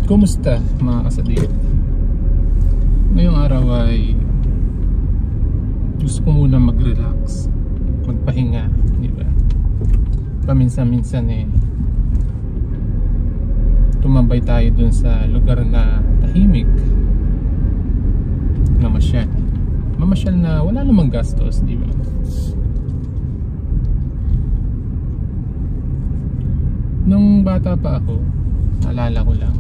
Kumusta mga kasadik? Ngayong araw ay gusto ko muna mag-relax, magpahinga, di ba? Paminsan-minsan tumambay tayo dun sa lugar na tahimik, mamasyal na wala namang gastos, di ba? Nung bata pa ako, naalala ko lang,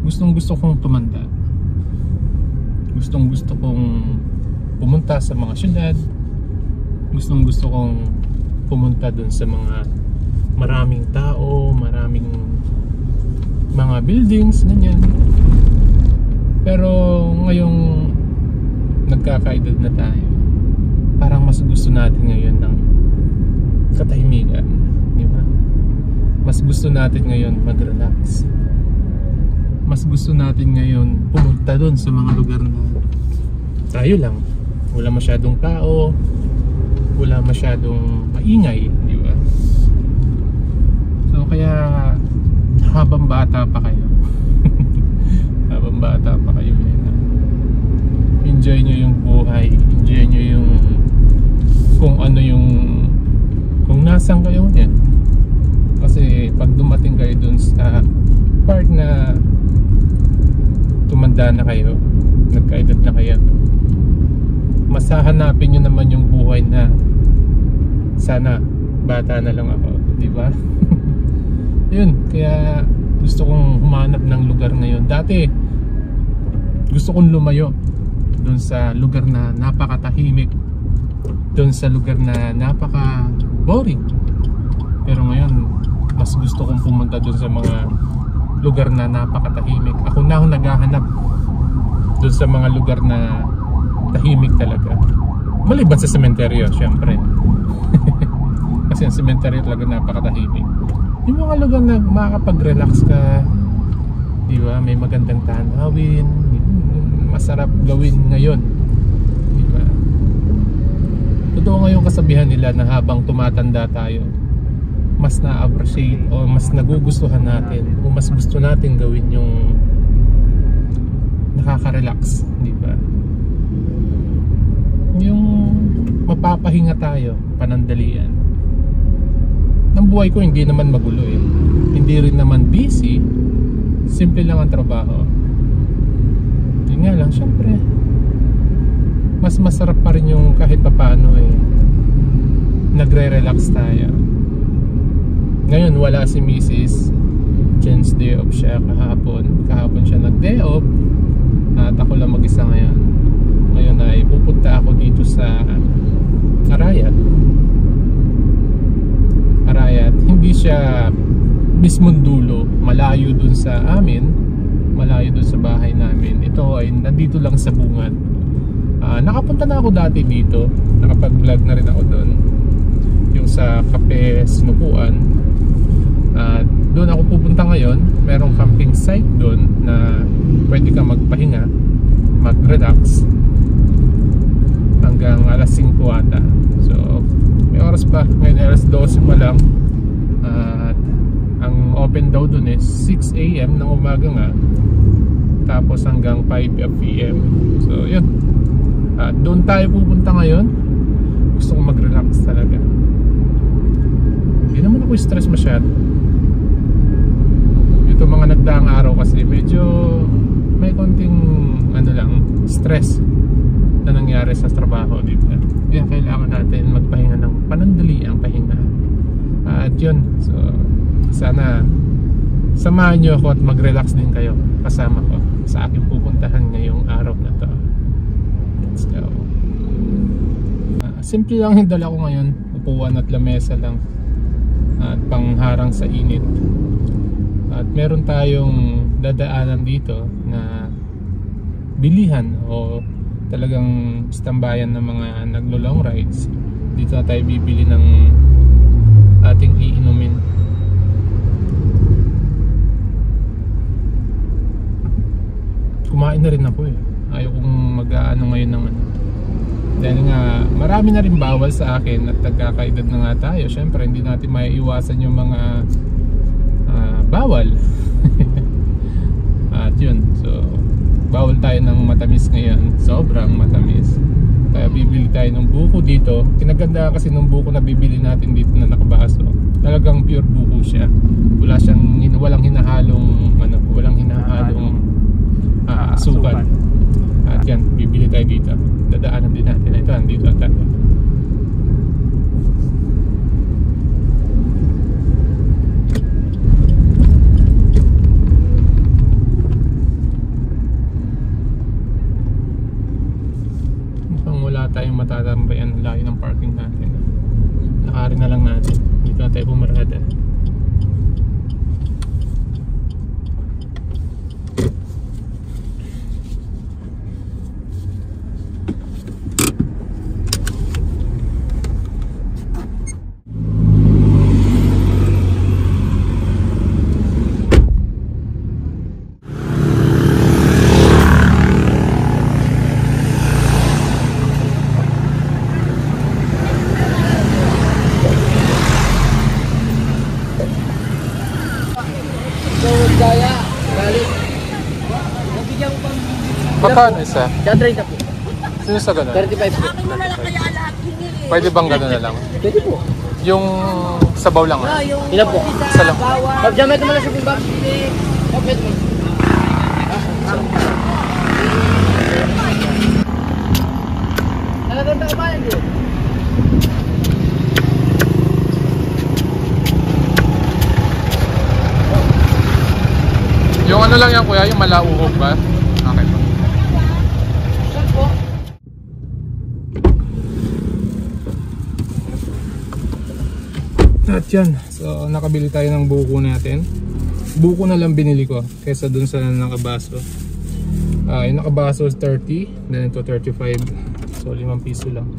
gustong gusto kong tumanda, gustong gusto kong pumunta sa mga syudad, gustong gusto kong pumunta dun sa mga maraming tao, maraming mga buildings, ganyan. Pero ngayong nagkakaedad na tayo, parang mas gusto natin ngayon ng katahimikan, di ba? Mas gusto natin ngayon mag-relax. Mas gusto natin ngayon pumunta doon sa mga lugar na tayo lang, wala masyadong tao, wala masyadong maingay, di ba? So kaya habang bata pa kayo habang bata pa kayo, enjoy nyo yung buhay, enjoy nyo yung kung ano yung kung nasan kayo yan. Kasi pag dumating kayo dun sa part na tumanda na kayo, nagkaedad na kayo, mas hahanapin nyo naman yung buhay na sana bata na lang ako, di ba? Yun, kaya gusto kong humanap ng lugar ngayon. Dati gusto kong lumayo dun sa lugar na napakatahimik, dun sa lugar na napaka boring. Pero ngayon mas gusto kong pumunta dun sa mga lugar na napakatahimik. Ako na ang naghahanap dun sa mga lugar na tahimik talaga, maliban sa sementeryo syempre. Kasi ang sementeryo talaga napakatahimik. Yung mga lugar na makakapag-relax ka, di ba? May magandang tanawin, masarap gawin ngayon, di ba? Totoo nga yung kasabihan nila na habang tumatanda tayo, mas na-appreciate o mas nagugustuhan natin o mas gusto natin gawin yung nakaka-relax, di ba? Yung mapapahinga tayo, panandalian. Ang buhay ko hindi naman magulo hindi rin naman busy, simple lang ang trabaho. Yun nga lang, syempre mas masarap pa rin yung kahit papaano nagre-relax tayo. Ngayon wala si Mrs. Jen's day off siya kahapon siya nag-day off at ako lang mag-isa ngayon. Ngayon ay pupunta ako dito sa Arayat. Hindi siya mismong dulo, malayo dun sa amin, malayo dun sa bahay namin. Ito ay nandito lang sa bungad. Nakapunta na ako dati dito, nakapag-vlog na rin ako dun, yung sa Kape Sinupuan. Doon ako pupunta ngayon. Merong camping site doon na pwede ka magpahinga, mag-relax hanggang alas 5 ata. So may oras pa, ngayon alas 12 pa lang. At ang open daw doon 6 AM ng umaga nga, tapos hanggang 5 PM. So yun, doon tayo pupunta ngayon. Gusto ko mag-relax talaga. Hindi naman ako stress masyado. Ito mga nagdaang araw kasi medyo may konting stress na nangyari sa trabaho, di ba? Kaya kailangan natin magpahinga ng panandaliang pahinga. At yun, so sana samahan nyo ako at mag-relax din kayo kasama ko sa aking pupuntahan ngayong araw na to. Let's go. Simple lang yung dala ko ngayon, upuan at lamesa lang at pangharang sa init. At meron tayong dadaanan dito na bilihan o talagang istambayan ng mga naglo-long rides. Dito na tayo bibili ng ating iinumin. Kumain na rin ako ayaw kong mag-aano ngayon ng dahil nga marami na rin bawal sa akin at nagkakaedad na nga tayo. Syempre hindi natin maiiwasan yung mga bawal. At yun, so bawal tayo ng matamis ngayon, sobrang matamis. Kaya bibili tayo ng buko dito. Kinaganda kasi ng buko na bibili natin dito na nakabaso, talagang pure buko siya. Walang hinahalong asukal. At yan, bibili tayo dito. Dadaanan din natin. Ito, andito tayo. Mukhang wala tayong matatambayan. Ang layo ng parking natin. Nakari na lang natin. Dito na tayo pumarada. Magkano isa? Dadray na po. Sino sa ganun? 35 po. Pwede bang ganun na lang? Pwede po. Yung sabaw lang ah? Ilan po? Isa lang. Pagdamay ito mo na sa bibag. Pagdamay mo. Nalaganda ka ba yan din? Yung ano lang yan kuya, yung malauhog ba? Okay po. At yan, so nakabili tayo ng buko natin. Buko na lang binili ko kaysa dun sa nakabaso. Yung nakabaso is 30, then ito 35. So 5 piso lang,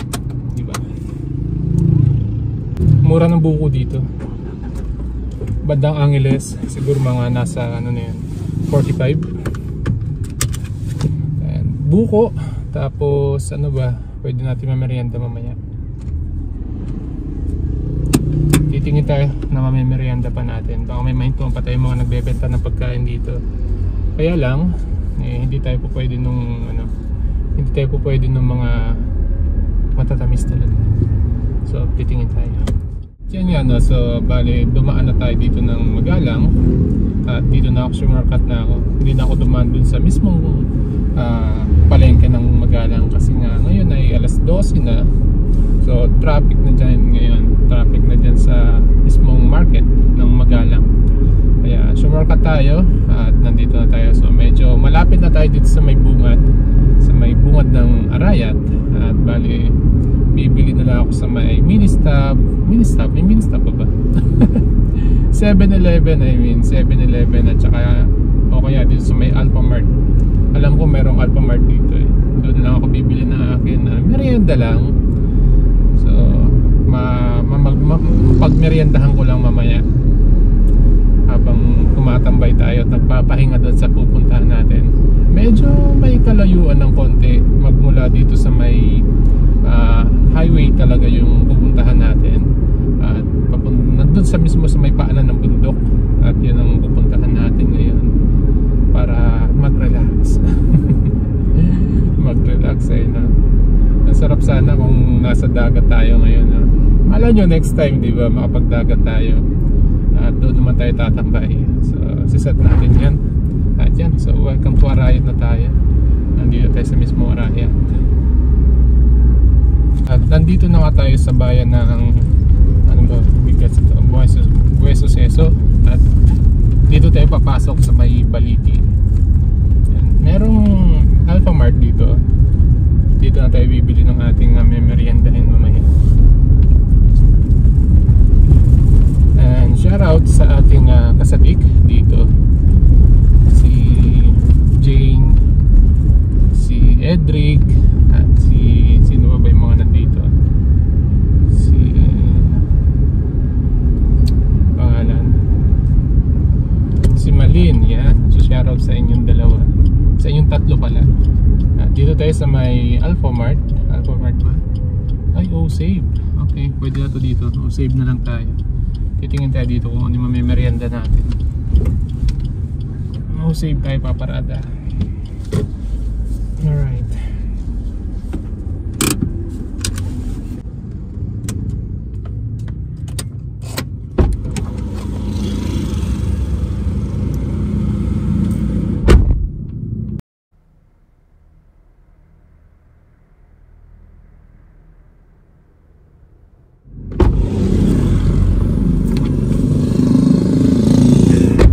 diba? Mura ng buko dito. Bandang Angeles, siguro mga nasa ano na yun, 45. Ayan, buko. Tapos ano ba, pwede natin mamerienda mamaya. Titingin tayo na mamerienda pa natin. Baka may mahintuan pa tayo mga nagbebenta ng pagkain dito. Kaya lang hindi tayo po pwede nung mga matatamis talaga. So titingin tayo. Yan nga, no? So bali dumaan na tayo dito ng Magalang. At dito na ako, shortcut na ako. Hindi na ako dumaan dun sa mismong palengke ng Magalang. Kasi nga ngayon ay alas 12 na. So traffic na dyan ngayon. Traffic na dyan sa mismong market ng Magalang. Kaya shortcut tayo. At nandito na tayo. So medyo malapit na tayo dito sa may bungad. Sa may bungad ng Arayat. At bali bibili na lang ako sa may mini-stop. Mini-stop? May mini-stop pa ba? 7-Eleven, I mean 7-Eleven at saka o kaya dito sa may Alphamart. Alam ko merong Alphamart dito eh. Doon lang ako bibili ng akin na merienda lang. So pagmeriendahan ko lang mamaya habang tumatambay tayo at nagpapahinga doon sa pupuntahan natin. Medyo may kalayuan ng konti magmula dito sa may highway talaga yung pupuntahan natin. At nandun sa mismo sa may paanan ng bundok. At yun ang pupuntahan natin ngayon para mag-relax. Mag-relax eh na. Ang sarap sana kung nasa dagat tayo ngayon. Alam nyo next time diba makapagdagat tayo. At doon naman tayo tatambay. So siset natin yan. At yan, so welcome to Arayat na tayo. Nandito tayo sa mismo Arayat. At nandito na nga tayo sa bayan ng ano ba, bigat sa Bueso Seso. At dito tayo papasok sa may Baliti. Merong Alphamart dito. Dito na tayo bibili ng ating meriendahin mamaya. And shout out sa ating kasadik dito, si Jane, si Edric, at sino ba yung mga nandito? Si Malin, yan. So shoutout sa inyong dalawa. Sa inyong tatlo pala. At dito tayo sa may Alphamart. Alphamart ba? Ay, save. Okay, pwede na to dito. Save na lang tayo. Titingin tayo dito kung ano yung merienda natin. Now save tayo, paparada. Alright.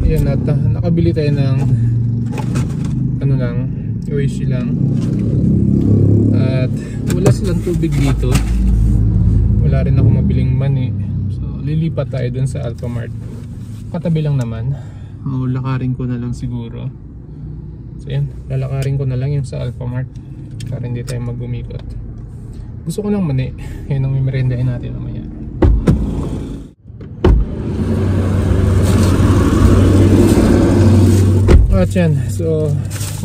Ayan, at nakabili tayo ng ano lang, UAC lang. At wala silang tubig dito. Wala rin ako mabiling mani. So lilipat tayo dun sa Alfamart. Katabi lang naman. Lakarin ko na lang siguro. So yan, lalakarin ko na lang yung sa Alfamart para hindi tayo magumikot. Gusto ko ng mani. Yan ang mimirendahin natin mamaya. At yan, so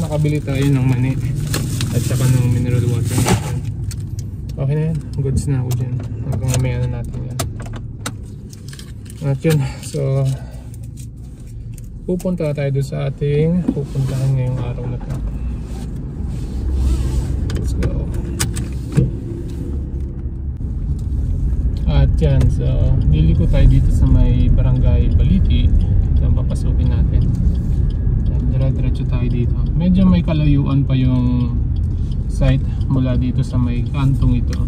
nakabili tayo ng mani at saka ng mineral water natin. Okay na yan, goods na ako dyan. Hanggang mamaya na natin yan. At yun, so pupunta tayo doon sa ating pupuntahan ngayong araw na to. Let's go. At yan, so liliko tayo dito sa may barangay Baliti. Ito ang papasukin natin. Diretso tayo dito. Medyo may kalayuan pa yung site mula dito sa may kantong ito.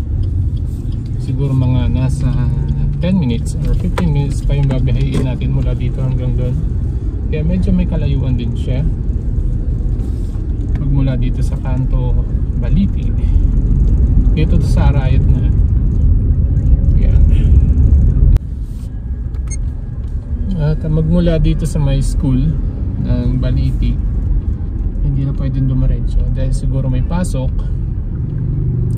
Siguro mga nasa 10 minutes or 15 minutes pa yung babiyahin natin mula dito hanggang doon. Kaya medyo may kalayuan din siya. Magmula dito sa kanto Baliti. Dito sa Arayat na. Yan. At magmula dito sa may school ng Baliti, hindi na pwedeng dumiretso dahil siguro may pasok,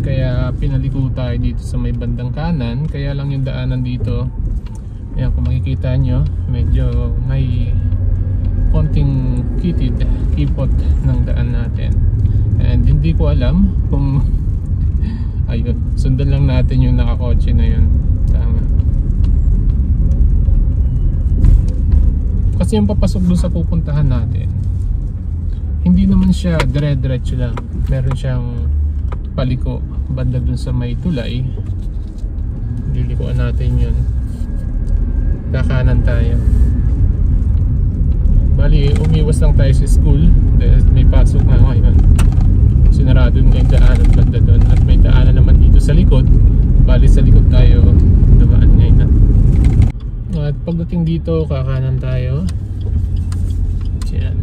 kaya pinaliko tayo dito sa may bandang kanan. Kaya lang yung daanan dito, ayan, kung makikita nyo, medyo may konting kipot ng daan natin, and hindi ko alam kung ayun, sundan lang natin yung nakakotse na yun. Tama. Kasi yung papasok dun sa pupuntahan natin, hindi naman siya dire-diretso lang. Meron siyang paliko banda dun sa may tulay. Lilikuan natin yun. Kakanan tayo. Bali, umiwas lang tayo sa school dahil may pasok na ngayon. Sinarado nga yung daanan banda dun. At may daanan naman dito sa likod. Bali, sa likod tayo dumaan ngayon. At pagdating dito, kakanan tayo. Yan.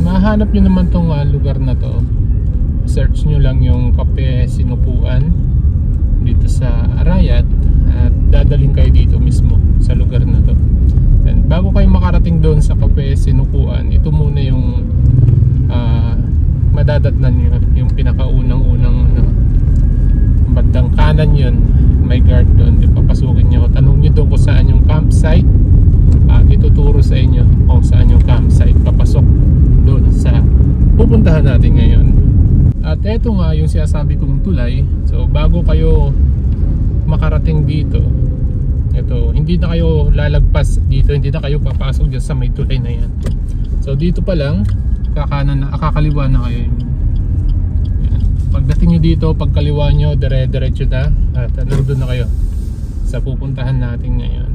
Mahanap nyo naman tong lugar na to. Search nyo lang yung Kape Sinukuan dito sa Arayat at dadaling kayo dito mismo sa lugar na to. And bago kayo makarating doon sa Kape Sinukuan, ito muna yung madadatnan nyo, yung pinakaunang-unang bandang kanan yun. May guard doon, papasukin nyo. Tanong nyo doon kung saan yung campsite. Ituturo sa inyo kung saan yung campsite. Papasok doon sa pupuntahan natin ngayon. At eto nga yung sinasabi kong tulay. So bago kayo makarating dito, ito, hindi na kayo lalagpas dito, hindi na kayo papasok dyan sa may tulay na yan. So dito pa lang, kakaliwa na kayo. Pagdating nyo dito, pagkaliwa nyo, dire-diretso na at nandun na kayo sa pupuntahan natin ngayon.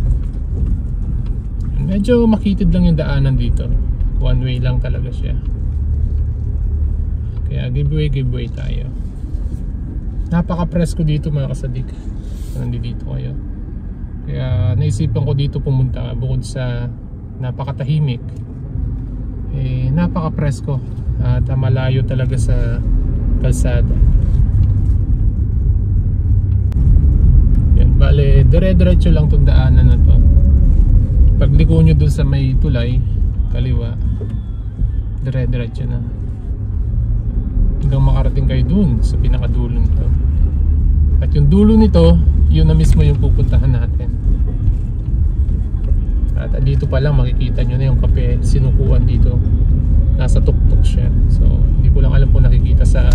Medyo makitid lang yung daanan dito, one way lang talaga siya, kaya giveaway tayo. Napaka-presko dito mga kasadik. Nandito kayo, kaya naisipan ko dito pumunta. Bukod sa napakatahimik, napaka-presko at malayo talaga sa kalsada. Yan, bale dire-diretso lang tong daanan na to. Pagliko nyo dun sa may tulay kaliwa, dire-diretso na hanggang makarating kayo dun sa pinakadulo nito. At yung dulo nito, yun na mismo yung pupuntahan natin. At dito pa lang makikita nyo na yung Kape Sinukuan dito. Nasa tuktok siya. So hindi ko lang alam kung nakikita sa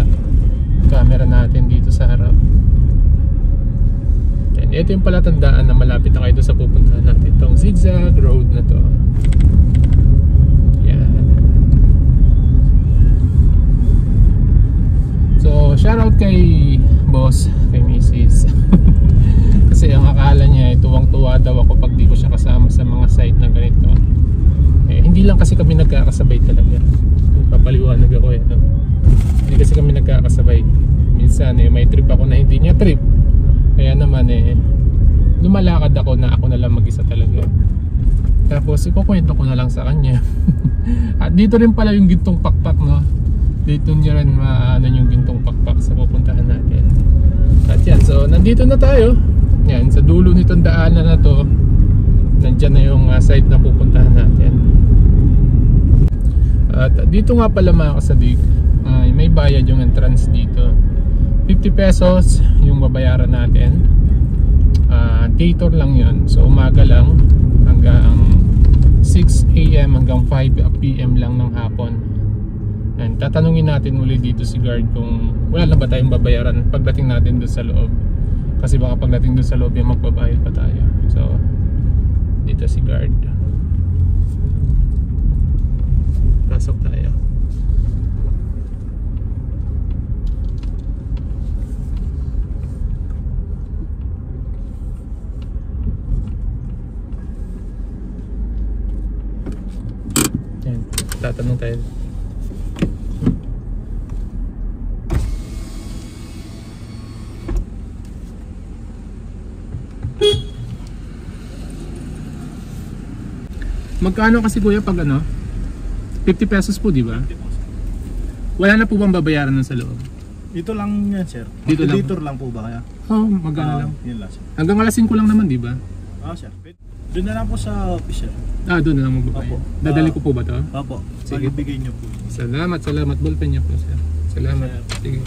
camera natin dito sa harap. And Ito yung palatandaan na malapit na kayo doon sa pupuntahan natin, itong zigzag road na to. Yan. So shoutout kay boss, kay Mrs. Kasi ang akala niya tuwang-tuwa daw ako pag di ko siya kasama sa mga site na ganito. Hindi lang kasi kami nagkakasabay talaga. Papaliwanag ako no? Hindi kasi kami nagkakasabay. Minsan may trip ako na hindi niya trip. Kaya naman lumalakad ako na ako na lang mag-isa talaga. Tapos ikukwento ko na lang sa kanya. At dito rin pala yung gintong pakpak, no? Dito niya rin maano yung gintong pakpak sa pupuntahan natin. At yan, so nandito na tayo. Yan, sa dulo nitong daanan na to, nandyan na yung site na pupuntahan natin. At dito nga pala mga kasadig, may bayad yung entrance dito. 50 pesos yung babayaran natin. Day tour lang yun. So umaga lang hanggang 6 AM hanggang 5 PM lang ng hapon. And tatanungin natin muli dito si guard kung wala na ba tayong babayaran pagdating natin doon sa loob. Kasi baka pagdating doon sa loob yung magbabayad pa tayo. So dito si guard. Pasok tayo. Yan, tatanong tayo. Magkano kasi kuya pag 50 pesos po, di ba? Wala na po bang babayaran nun sa loob? Dito lang yan, sir. Dito lang. Dito lang po ba kaya? Oo, magkano lang. Yun lang, sir. Hanggang alas 5 lang naman, di ba? Sir. Doon na lang po sa office, sir. Doon na lang magbabayad. Opo. Dadali ko po ba to? Opo. Sige. Bigay niyo po. Salamat. Ballpen niya po, sir. Salamat. Sige.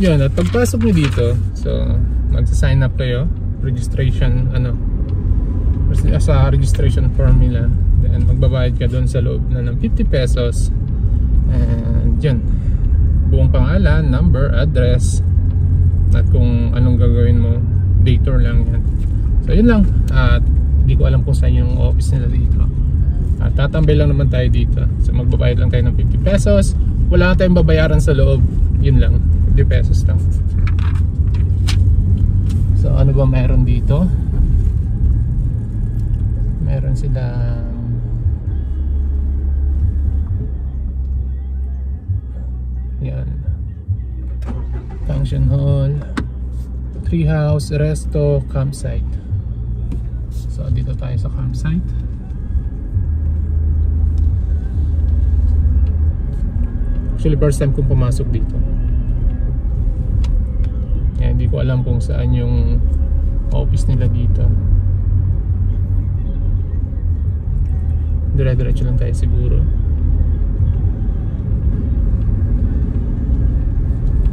Yan, at pagpasok nyo dito, so magsa-sign up kayo, registration, sa registration form nila, then magbabayad ka doon sa loob na ng 50 pesos, and yun, buong pangalan, number, address, at kung anong gagawin mo, day tour lang yan. So yun lang, at di ko alam kung saan yung office nila dito. At tatambay lang naman tayo dito, so magbabayad lang tayo ng 50 pesos, wala na tayong babayaran sa loob, yun lang. 50 pesos lang. So ano ba meron dito? Meron silang yan, function hall, treehouse, resto, campsite. So dito tayo sa campsite. Actually first time kong pumasok dito. Hindi ko alam kung saan yung office nila dito. Dire-diretso lang tayo siguro.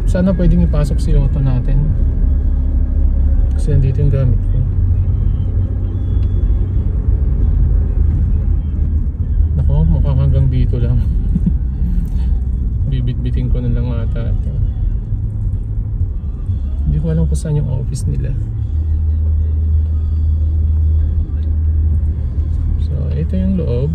Sana pwedeng ipasok si auto natin. Kasi nandito yung gamit ko. Nako, mukhang hanggang dito lang. Bibit-bitin ko na lang ata ito. Hindi ko alam kung saan yung office nila. So, ito yung loob.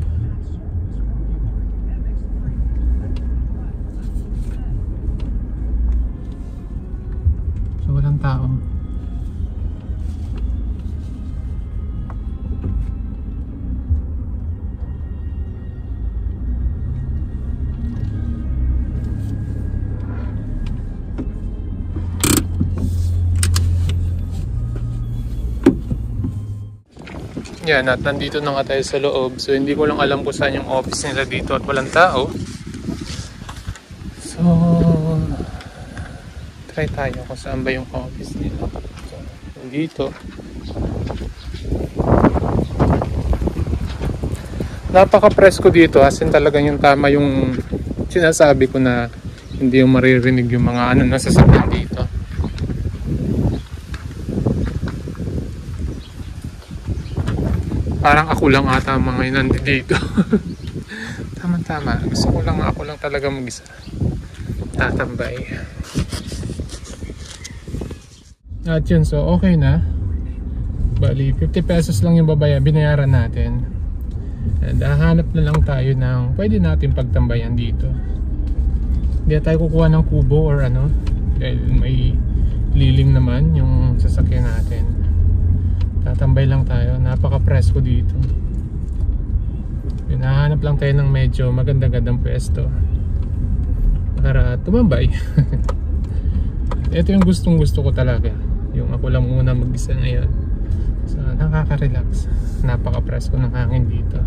So, walang tao. Yan, at nandito na nga tayo sa loob. So hindi ko lang alam kung saan yung office nila dito at walang tao. So try tayo kung saan ba yung office nila. So, dito. Napaka-presko dito, as in talagang yung tama yung sinasabi ko na hindi yung maririnig yung mga nasasakyan dito. Parang ako lang ata mga yun nandito. Tama-tama. Gusto ko lang, ako lang talaga mag-isa. Tatambay. At yun, so okay na. Bali, 50 pesos lang yung binayaran natin. And hahanap na lang tayo ng pwede natin pagtambayan dito. Hindi tayo kukuha ng kubo or ano. Dahil may lilim naman yung sasakyan natin. Tatambay lang tayo. Napaka-presko dito. Hinahanap lang tayo ng medyo maganda-gandang pwesto para tumambay. Ito yung gustong-gusto ko talaga. Yung ako lang muna mag-isa ngayon. So nakaka-relax. Napaka-presko ng hangin dito.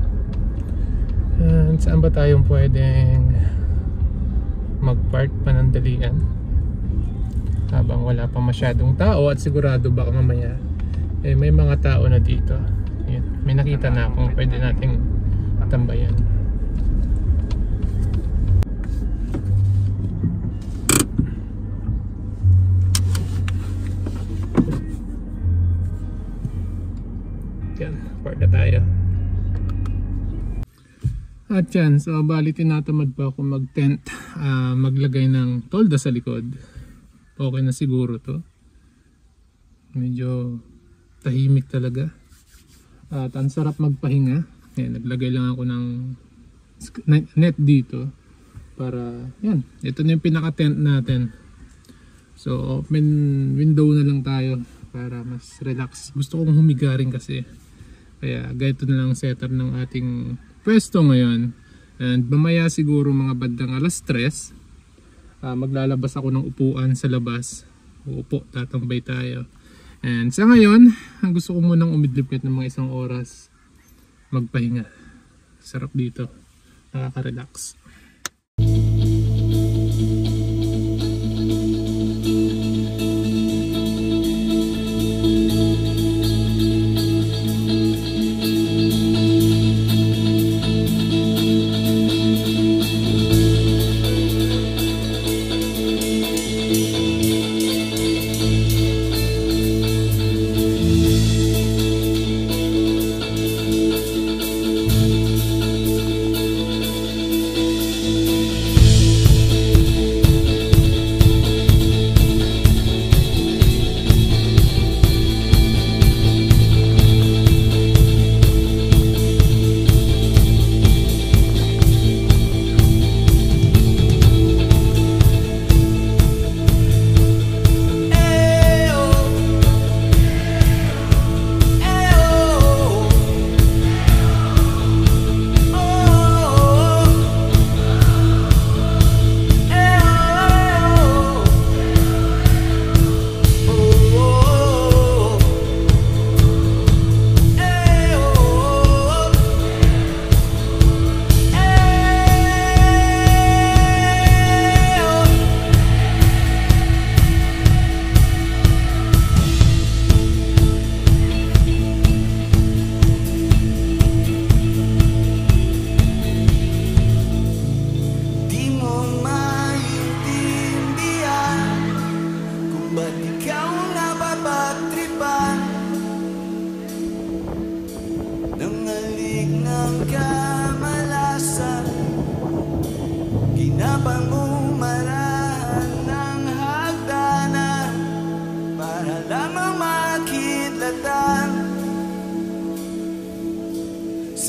And saan ba tayong pwedeng mag-park panandalian habang wala pa masyadong tao at sigurado baka mamaya may mga tao na dito. Yun. May nakita na akong pwede nating tambayan. Yan, park na tayo. At yan, so bali tinatamad pa ako mag-tent, maglagay ng tolda sa likod. Okay na siguro to. Medyo tahimik talaga. At ang sarap magpahinga. Yan, naglagay lang ako ng net dito para yan, ito na yung pinaka-tent natin. So open window na lang tayo para mas relax. Gusto kong humiga rin kasi. Kaya ganito na lang setup ng ating pwesto ngayon. And mamaya siguro mga bandang alas 3 maglalabas ako ng upuan sa labas. Uupo, tatambay tayo. And sa ngayon, ang gusto ko munang umidlip kahit ng mga 1 oras. Magpahinga. Sarap dito. Nakaka-relax.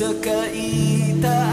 Sa kaitaas